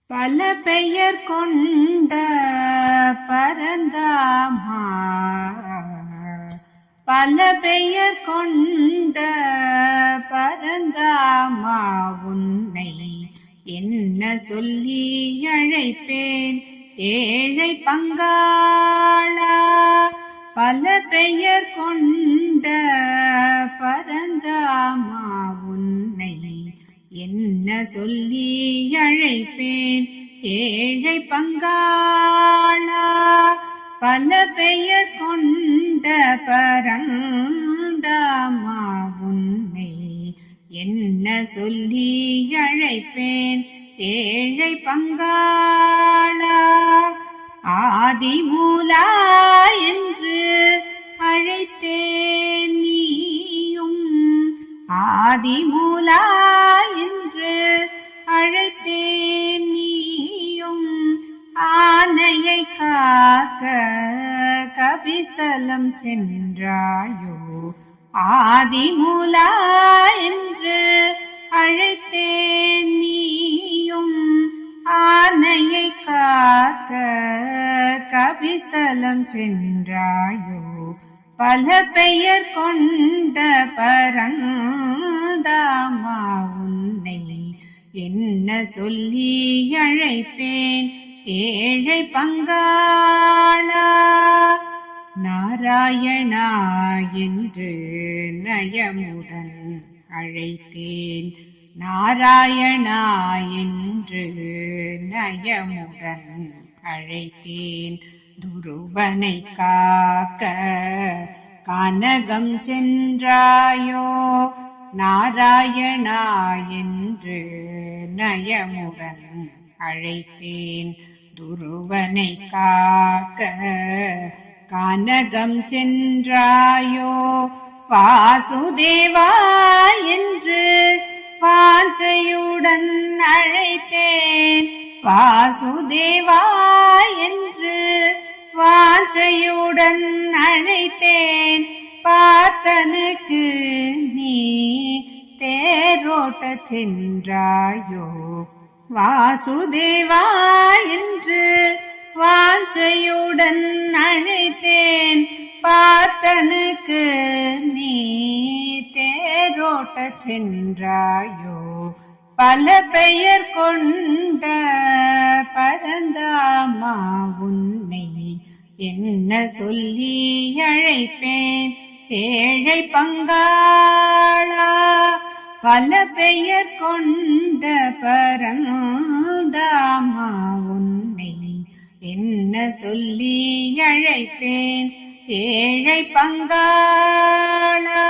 பல பெயர் கொண்ட பரந்தாமா, பல பெயர் கொண்ட பரந்தாமா, உன்னை என்ன சொல்லி அழைப்பேன் ஏழை பங்காளா. பல பெயர் கொண்ட பரந்தாமா, உன்னை என்ன சொல்லி அழைப்பேன் ஏழை பங்காளா. பல பெயர் கொண்ட பரந்தாமா, உன்னை என்ன சொல்லி அழைப்பேன் ஏழை பங்காளா. ஆதிமூலா என்று அழைத்தேன் நீயும், ஆதிமூலா என்று அழைத்தேன் நீயும், ஆனையை காக்க கபிஸ்தலம் சென்றாயோ. ஆதிமூலா என்று அழைத்தேன் நீயும், ஆனையை காக்க கபிஸ்தலம் சென்றாயோ. பல பெயர் கொண்ட பரந்தாமா, உன்னை என்ன சொல்லி அழைப்பேன் ஏழை பங்காளா. நாராயணா என்று நயமுடன் அழைத்தேன், நாராயணா என்று நயமுடன் அழைத்தேன். துருவனை காக்க கனகம் சென்றாயோ. நாராயணா என்று நயமுடன் அழைத்தேன். துருவனை காக்க கனகம் சென்றாயோ. வாசுதேவா என்று வாஞ்சையுடன் அழைத்தேன், வாசுதேவா என்று வாஞ்சையுடன் அழைத்தேன். பார்த்தனுக்கு நீ தேரோட்ட சென்றாயோ. வாசுதேவா என்று வாஞ்சையுடன் அழைத்தேன், பார்த்தனுக்கு நீ தேரோட்ட சென்றாயோ. பல பெயர் கொண்ட பரந்தாமா, உன்னை என்ன சொல்லி அழைப்பேன் ஏழை பங்காளா. பல பெயர் கொண்ட பரந்தாமா, உன்னை என்ன சொல்லி அழைப்பேன் ஏழை பங்காளா.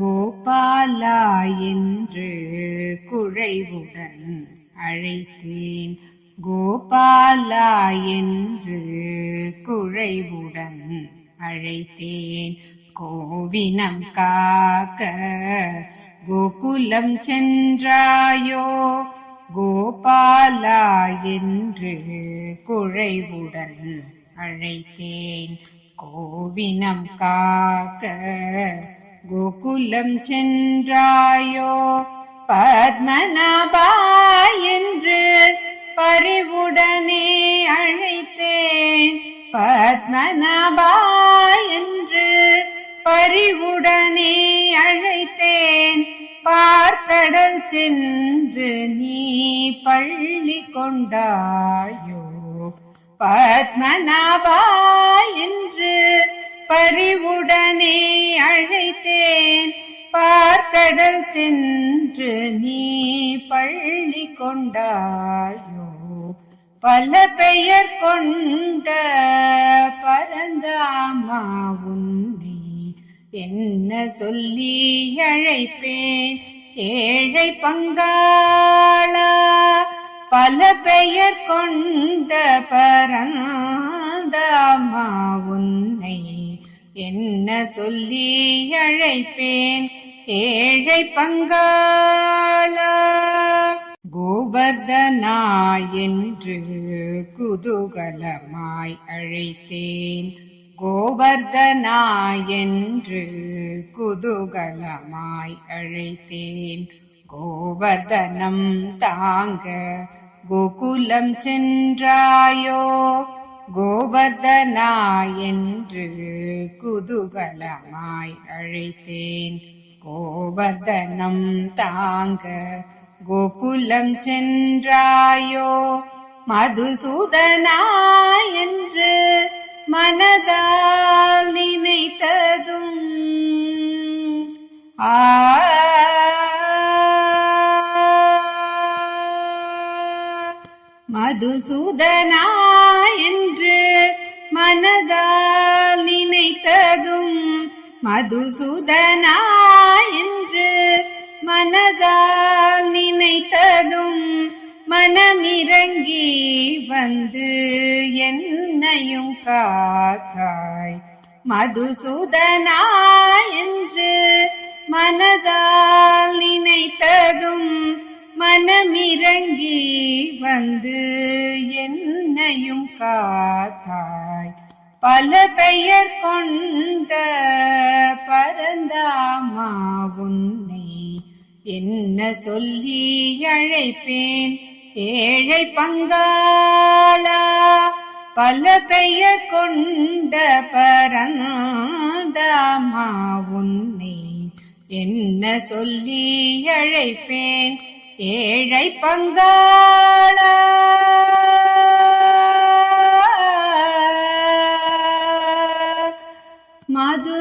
கோபாலா என்று குழைவுடன் அழைத்தேன், கோபாலா என்று குழைவுடன் அழைத்தேன். கோவினம் காக்க கோகுலம் சென்றாயோ. கோபாலா என்று குழைவுடன் அழைத்தேன். கோவினம் காக்க கோகுலம் சென்றாயோ. பத்மநாபா என்று பரிவுடனே அழைத்தேன், பத்மநாபா என்று பரிவுடனே அழைத்தேன். பார்க்கடல் சென்று நீ பள்ளி கொண்டாயோ. பத்மநாபா என்று பரிவுடனே அழைத்தேன், பார்க்கடல் சென்று நீ பள்ளி கொண்டாயோ. பல பெயர் கொண்ட பரந்தாமா, உன்னை என்ன சொல்லி அழைப்பேன் ஏழை பங்காளா. பல பெயர் கொண்ட பரந்தாமா, உன்னை என்ன சொல்லி அழைப்பேன் ஏழை பங்காளா. கோவர்தனா என்று குதூகலமாய் அழைத்தேன், கோவர்தனா என்று குதூகலமாய் அழைத்தேன். கோவர்தனம் தாங்க கோகுலம் சென்றாயோ கோவர்தனா என்று குதூகலமாய் அழைத்தேன். கோவர்தனம் தாங்க கோகுலம் சென்றாயோ மதுசூதனா என்று மனதால் நினைத்ததும் மதுசூதனா என்று மனதால் நினைத்ததும் மதுசூதனா என்று மனதால் நினைத்ததும் மனமிறங்கி வந்து என்னையும் காத்தாய். மதுசூதனா என்று மனதால் நினைத்ததும் மனமிறங்கி வந்து என்னையும் காத்தாய். பல பெயர் கொண்ட பரந்தாமா உன்னை என்ன சொல்லி அழைப்பேன் ஏழை பங்காளா. பல பெயர் கொண்ட பரந்தாமா உன்னை என்ன சொல்லி அழைப்பேன் ஏழை பங்காளா. மது